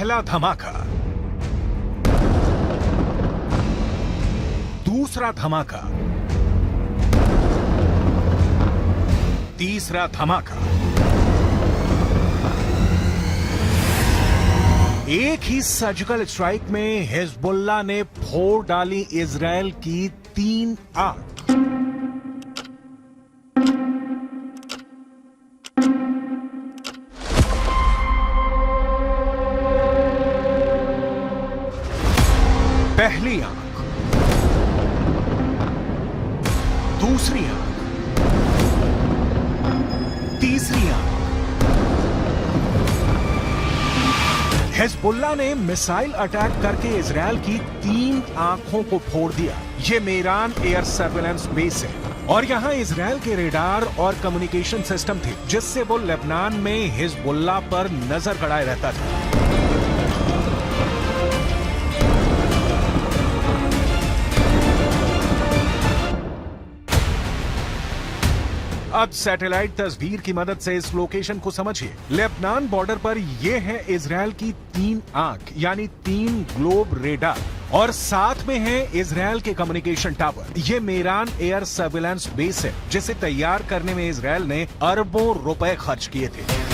पहला धमाका, दूसरा धमाका, तीसरा धमाका। एक ही सर्जिकल स्ट्राइक में हिजबुल्लाह ने फोड़ डाली इजराइल की 3 आंख। पहली आंख, दूसरी आंख, तीसरी आंख। हिजबुल्लाह ने मिसाइल अटैक करके इजराइल की 3 आंखों को फोड़ दिया। ये मेरान एयर सर्वेलेंस बेस है और यहां इजराइल के रेडार और कम्युनिकेशन सिस्टम थे, जिससे वो लेबनान में हिजबुल्लाह पर नजर गड़ाए रहता था। अब सैटेलाइट तस्वीर की मदद से इस लोकेशन को समझिए। लेबनान बॉर्डर पर ये है इजराइल की 3 आंख, यानी 3 ग्लोब रेडार, और साथ में है इजराइल के कम्युनिकेशन टावर। ये मेरान एयर सर्विलांस बेस है, जिसे तैयार करने में इजराइल ने अरबों रुपए खर्च किए थे।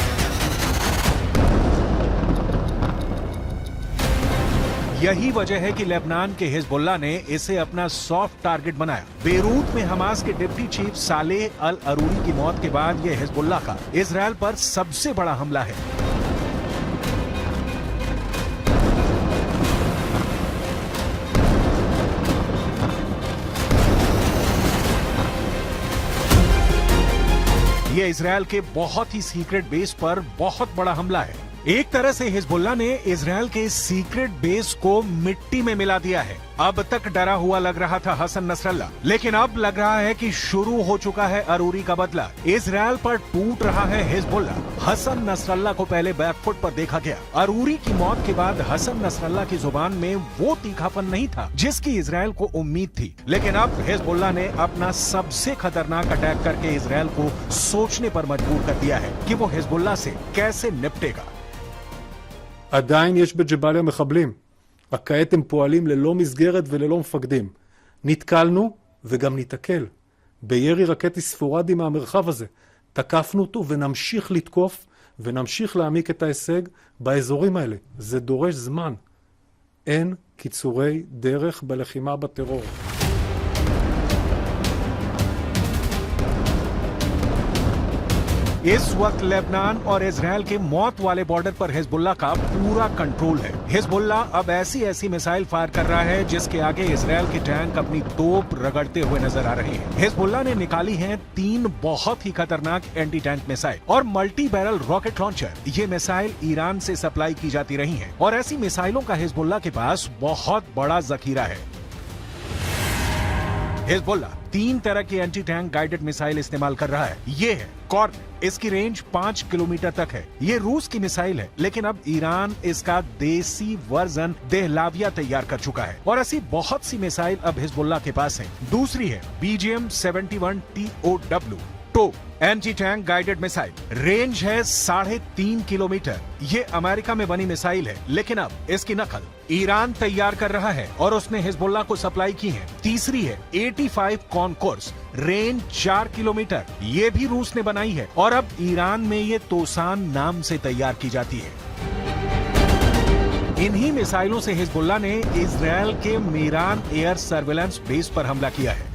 यही वजह है कि लेबनान के हिजबुल्लाह ने इसे अपना सॉफ्ट टारगेट बनाया। बेरूत में हमास के डिप्टी चीफ सालेह अल अरूरी की मौत के बाद यह हिजबुल्लाह का इजराइल पर सबसे बड़ा हमला है। यह इजराइल के बहुत ही सीक्रेट बेस पर बहुत बड़ा हमला है। एक तरह से हिजबुल्लाह ने इजराइल के सीक्रेट बेस को मिट्टी में मिला दिया है। अब तक डरा हुआ लग रहा था हसन नसरल्लाह, लेकिन अब लग रहा है कि शुरू हो चुका है अरूरी का बदला। इजराइल पर टूट रहा है हिजबुल्लाह। हसन नसरल्लाह को पहले बैकफुट पर देखा गया। अरूरी की मौत के बाद हसन नसरल्लाह की जुबान में वो तीखापन नहीं था जिसकी इजराइल को उम्मीद थी, लेकिन अब हिजबुल्लाह ने अपना सबसे खतरनाक अटैक करके इजराइल को सोचने पर मजबूर कर दिया है कि वो हिजबुल्लाह से कैसे निपटेगा। עדיין יש בג'באליה מחבלים, רק כעת הם פועלים ללא מסגרת וללא מפקדים. נתקלנו וגם ניתקל בירי רקטי ספורדי מהמרחב הזה. תקפנו אותו ונמשיך לתקוף ונמשיך להעמיק את ההישג באזורים האלה. זה דורש זמן. אין קיצורי דרך בלחימה בטרור. इस वक्त लेबनान और इजराइल के मौत वाले बॉर्डर पर हिजबुल्लाह का पूरा कंट्रोल है। हिजबुल्लाह अब ऐसी मिसाइल फायर कर रहा है जिसके आगे इजराइल के टैंक अपनी तोप रगड़ते हुए नजर आ रहे हैं। हिजबुल्लाह ने निकाली हैं 3 बहुत ही खतरनाक एंटी टैंक मिसाइल और मल्टी बैरल रॉकेट लॉन्चर। ये मिसाइल ईरान से सप्लाई की जाती रही हैं और ऐसी मिसाइलों का हिजबुल्लाह के पास बहुत बड़ा जखीरा है। हिजबुल्लाह 3 तरह की एंटी टैंक गाइडेड मिसाइल इस्तेमाल कर रहा है। ये है कॉर्नेट, इसकी रेंज 5 किलोमीटर तक है। ये रूस की मिसाइल है, लेकिन अब ईरान इसका देसी वर्जन देहलाविया तैयार कर चुका है और ऐसी बहुत सी मिसाइल अब हिजबुल्लाह के पास है। दूसरी है BGM-71 TOW टो anti tank guided missile. Range है 3.5 किलोमीटर। ये अमेरिका में बनी मिसाइल है, लेकिन अब इसकी नकल ईरान तैयार कर रहा है और उसने हिजबुल्लाह को सप्लाई की है। तीसरी है 85 कॉनकोर्स, रेंज 4 किलोमीटर। ये भी रूस ने बनाई है और अब ईरान में ये तोसान नाम से तैयार की जाती है। इन्हीं मिसाइलों से हिजबुल्लाह ने इजराइल के मेरान एयर सर्विलांस बेस पर हमला किया है।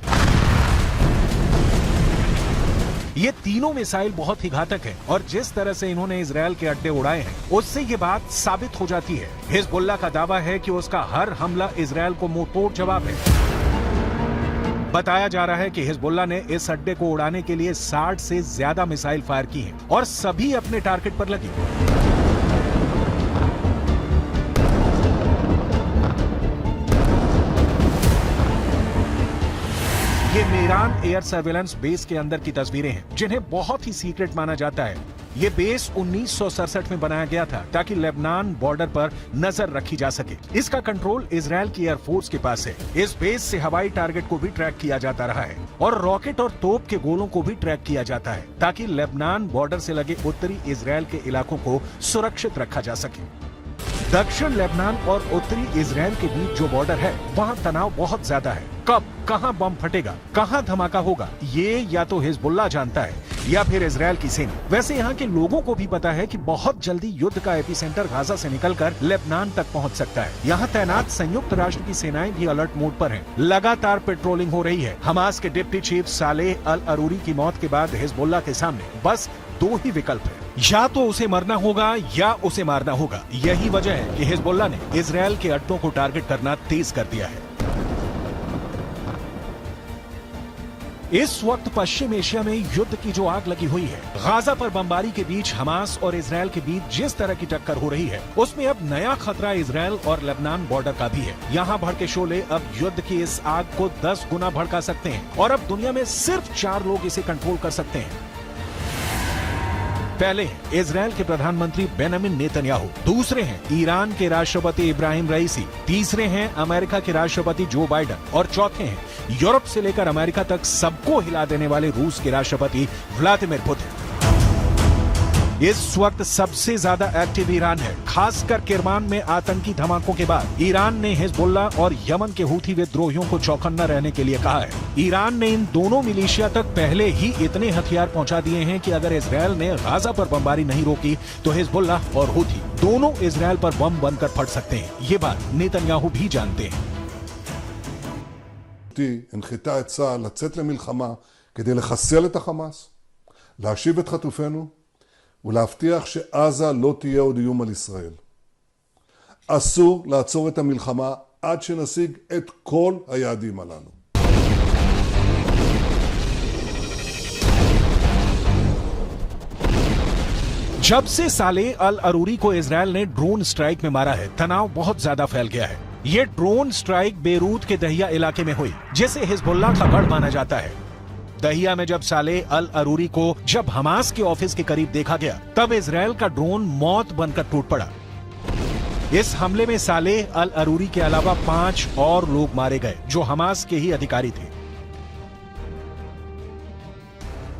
ये तीनों मिसाइल बहुत ही घातक है और जिस तरह से इन्होंने इजराइल के अड्डे उड़ाए हैं, उससे ये बात साबित हो जाती है। हिजबुल्लाह का दावा है कि उसका हर हमला इजराइल को मुंहतोड़ जवाब है। बताया जा रहा है कि हिजबुल्लाह ने इस अड्डे को उड़ाने के लिए 60 से ज्यादा मिसाइल फायर की हैं और सभी अपने टारगेट पर लगी। ये मेरान एयर सर्विलांस बेस के अंदर की तस्वीरें हैं, जिन्हें बहुत ही सीक्रेट माना जाता है। ये बेस 1967 में बनाया गया था ताकि लेबनान बॉर्डर पर नजर रखी जा सके। इसका कंट्रोल इजराइल की एयरफोर्स के पास है। इस बेस से हवाई टारगेट को भी ट्रैक किया जाता रहा है और रॉकेट और तोप के गोलों को भी ट्रैक किया जाता है ताकि लेबनान बॉर्डर से लगे उत्तरी इजराइल के इलाकों को सुरक्षित रखा जा सके। दक्षिण लेबनान और उत्तरी इजराइल के बीच जो बॉर्डर है वहाँ तनाव बहुत ज्यादा है। कब कहाँ बम फटेगा, कहाँ धमाका होगा, ये या तो हिजबुल्लाह जानता है या फिर इजराइल की सेना। वैसे यहाँ के लोगों को भी पता है कि बहुत जल्दी युद्ध का एपिसेंटर गाजा से निकलकर लेबनान तक पहुँच सकता है। यहाँ तैनात संयुक्त राष्ट्र की सेनाएं भी अलर्ट मोड पर हैं। लगातार पेट्रोलिंग हो रही है। हमास के डिप्टी चीफ सालेह अल अरूरी की मौत के बाद हिजबुल्लाह के सामने बस दो ही विकल्प है, या तो उसे मरना होगा या उसे मारना होगा। यही वजह है कि हिजबुल्लाह ने इजराइल के अड्डों को टारगेट करना तेज कर दिया है। इस वक्त पश्चिम एशिया में युद्ध की जो आग लगी हुई है, गाजा पर बमबारी के बीच हमास और इजराइल के बीच जिस तरह की टक्कर हो रही है, उसमें अब नया खतरा इजराइल और लेबनान बॉर्डर का भी है। यहाँ भड़के शोले अब युद्ध की इस आग को 10 गुना भड़का सकते हैं और अब दुनिया में सिर्फ 4 लोग इसे कंट्रोल कर सकते हैं। पहले हैं इजराइल के प्रधानमंत्री बेंजामिन नेतन्याहू, दूसरे हैं ईरान के राष्ट्रपति इब्राहिम रईसी, तीसरे हैं अमेरिका के राष्ट्रपति जो बाइडेन और चौथे हैं यूरोप से लेकर अमेरिका तक सबको हिला देने वाले रूस के राष्ट्रपति व्लादिमीर पुतिन। इस वक्त सबसे ज्यादा एक्टिव ईरान है। खासकर किरमान में आतंकी धमाकों के बाद ईरान ने हिजबुल्लाह और यमन के हूथी विद्रोहियों को चौकन्ना रहने के लिए कहा है। ईरान ने इन दोनों मिलिशिया तक पहले ही इतने हथियार पहुंचा दिए हैं कि अगर इजराइल ने गाजा पर बमबारी नहीं रोकी तो हिजबुल्लाह और हूथी दोनों इजराइल पर बम बनकर फट सकते हैं। ये बात नेतन्याहू भी जानते हैं। הנחתה את צה"ל לצאת למלחמה כדי לחסל את החמאס, להשיב את חטופינו ולהבטיח שעזה לא תהיה עוד איום על ישראל. אסור לעצור את המלחמה עד שנשיג את כל היעדים הללו. जब से सालेह अल अरूरी को इजराइल ने ड्रोन स्ट्राइक में मारा है, तनाव बहुत ज्यादा फैल गया है। ये ड्रोन स्ट्राइक बेरूत के दहिया इलाके में हुई, जिसे हिजबुल्लाह का गढ़ माना जाता है। दहिया में जब सालेह अल अरूरी को जब हमास के ऑफिस के करीब देखा गया, तब इजराइल का ड्रोन मौत बनकर टूट पड़ा। इस हमले में सालेह अल अरूरी के अलावा 5 और लोग मारे गए जो हमास के ही अधिकारी थे।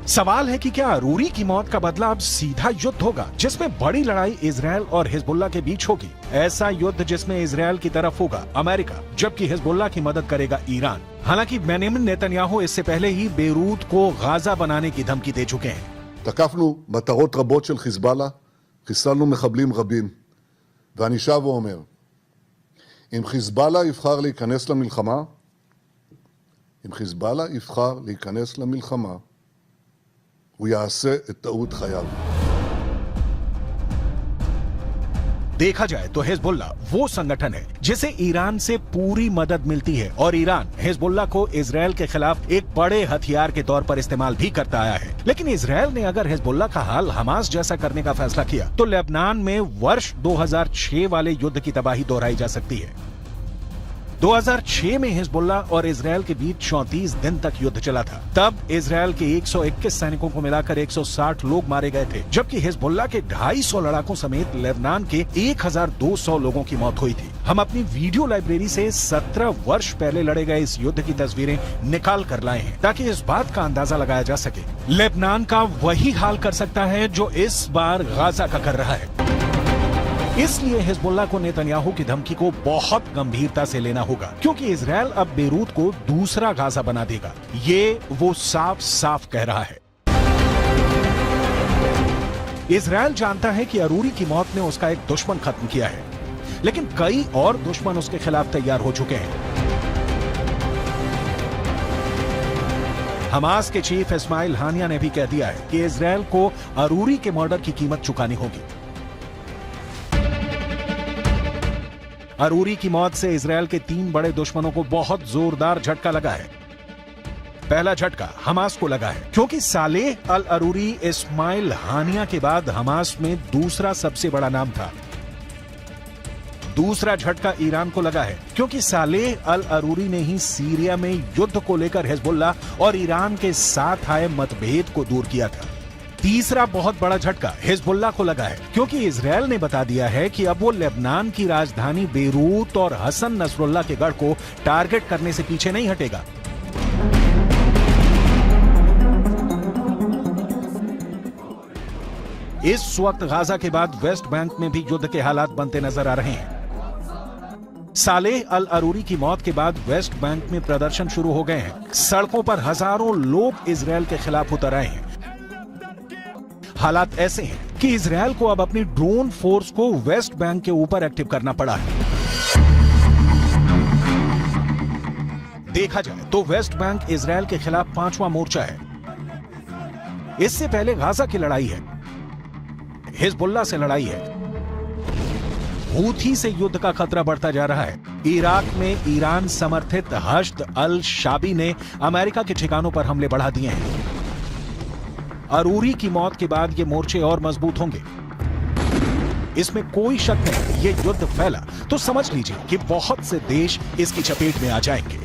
सवाल है कि क्या अरूरी की मौत का बदला अब सीधा युद्ध होगा, जिसमें बड़ी लड़ाई इजराइल और हिजबुल्लाह के बीच होगी। ऐसा युद्ध जिसमें इजराइल की तरफ होगा अमेरिका, जबकि हिजबुल्लाह की मदद करेगा ईरान। हालांकि बेंजामिन नेतन्याहू इससे पहले ही बेरूत को गाजा बनाने की धमकी दे चुके हैं। תקפנו מטרות רבות של חיזבאללה, חיסלנו מחבלים רבים, ואני שב ואומר, אם חיזבאללה יבחר להיכנס למלחמה, הוא יעשה את טעות חייו. देखा जाए तो हिजबुल्लाह वो संगठन है जिसे ईरान से पूरी मदद मिलती है और ईरान हिजबुल्लाह को इजराइल के खिलाफ एक बड़े हथियार के तौर पर इस्तेमाल भी करता आया है। लेकिन इजराइल ने अगर हिजबुल्लाह का हाल हमास जैसा करने का फैसला किया तो लेबनान में वर्ष 2006 वाले युद्ध की तबाही दोहराई जा सकती है। 2006 में हिजबुल्लाह और इजराइल के बीच 34 दिन तक युद्ध चला था। तब इजराइल के 121 सैनिकों को मिलाकर 160 लोग मारे गए थे, जबकि हिजबुल्लाह के 250 लड़ाकों समेत लेबनान के 1200 लोगों की मौत हुई थी। हम अपनी वीडियो लाइब्रेरी से 17 वर्ष पहले लड़े गए इस युद्ध की तस्वीरें निकाल कर लाए हैं ताकि इस बात का अंदाजा लगाया जा सके। लेबनान का वही हाल कर सकता है जो इस बार गाजा का कर रहा है। इसलिए हिजबुल्लाह को नेतन्याहू की धमकी को बहुत गंभीरता से लेना होगा, क्योंकि इजराइल अब बेरूत को दूसरा गाजा बना देगा। ये वो साफ साफ कह रहा है। इजराइल जानता है कि अरूरी की मौत ने उसका एक दुश्मन खत्म किया है, लेकिन कई और दुश्मन उसके खिलाफ तैयार हो चुके हैं। हमास के चीफ इस्माइल हानिया ने भी कह दिया है कि इजराइल को अरूरी के मर्डर की कीमत चुकानी होगी। अरूरी की मौत से इजराइल के 3 बड़े दुश्मनों को बहुत जोरदार झटका लगा है। पहला झटका हमास को लगा है, क्योंकि सालेह अल अरूरी इस्माइल हानिया के बाद हमास में दूसरा सबसे बड़ा नाम था। दूसरा झटका ईरान को लगा है, क्योंकि सालेह अल अरूरी ने ही सीरिया में युद्ध को लेकर हिजबुल्लाह और ईरान के साथ आए मतभेद को दूर किया था। तीसरा बहुत बड़ा झटका हिजबुल्लाह को लगा है, क्योंकि इजराइल ने बता दिया है कि अब वो लेबनान की राजधानी बेरूत और हसन नसरुल्लाह के गढ़ को टारगेट करने से पीछे नहीं हटेगा। इस वक्त गाजा के बाद वेस्ट बैंक में भी युद्ध के हालात बनते नजर आ रहे हैं। सालेह अल अरूरी की मौत के बाद वेस्ट बैंक में प्रदर्शन शुरू हो गए हैं। सड़कों पर हजारों लोग इजरायल के खिलाफ उतर आए हैं। हालात ऐसे हैं कि इजरायल को अब अपनी ड्रोन फोर्स को वेस्ट बैंक के ऊपर एक्टिव करना पड़ा है। देखा जाए तो वेस्ट बैंक इजरायल के खिलाफ 5वां मोर्चा है। इससे पहले गाजा की लड़ाई है, हिजबुल्लाह से लड़ाई है, हूथी से युद्ध का खतरा बढ़ता जा रहा है। इराक में ईरान समर्थित हश्द अल शाबी ने अमेरिका के ठिकानों पर हमले बढ़ा दिए हैं। अरूरी की मौत के बाद ये मोर्चे और मजबूत होंगे, इसमें कोई शक नहीं। ये युद्ध फैला तो समझ लीजिए कि बहुत से देश इसकी चपेट में आ जाएंगे।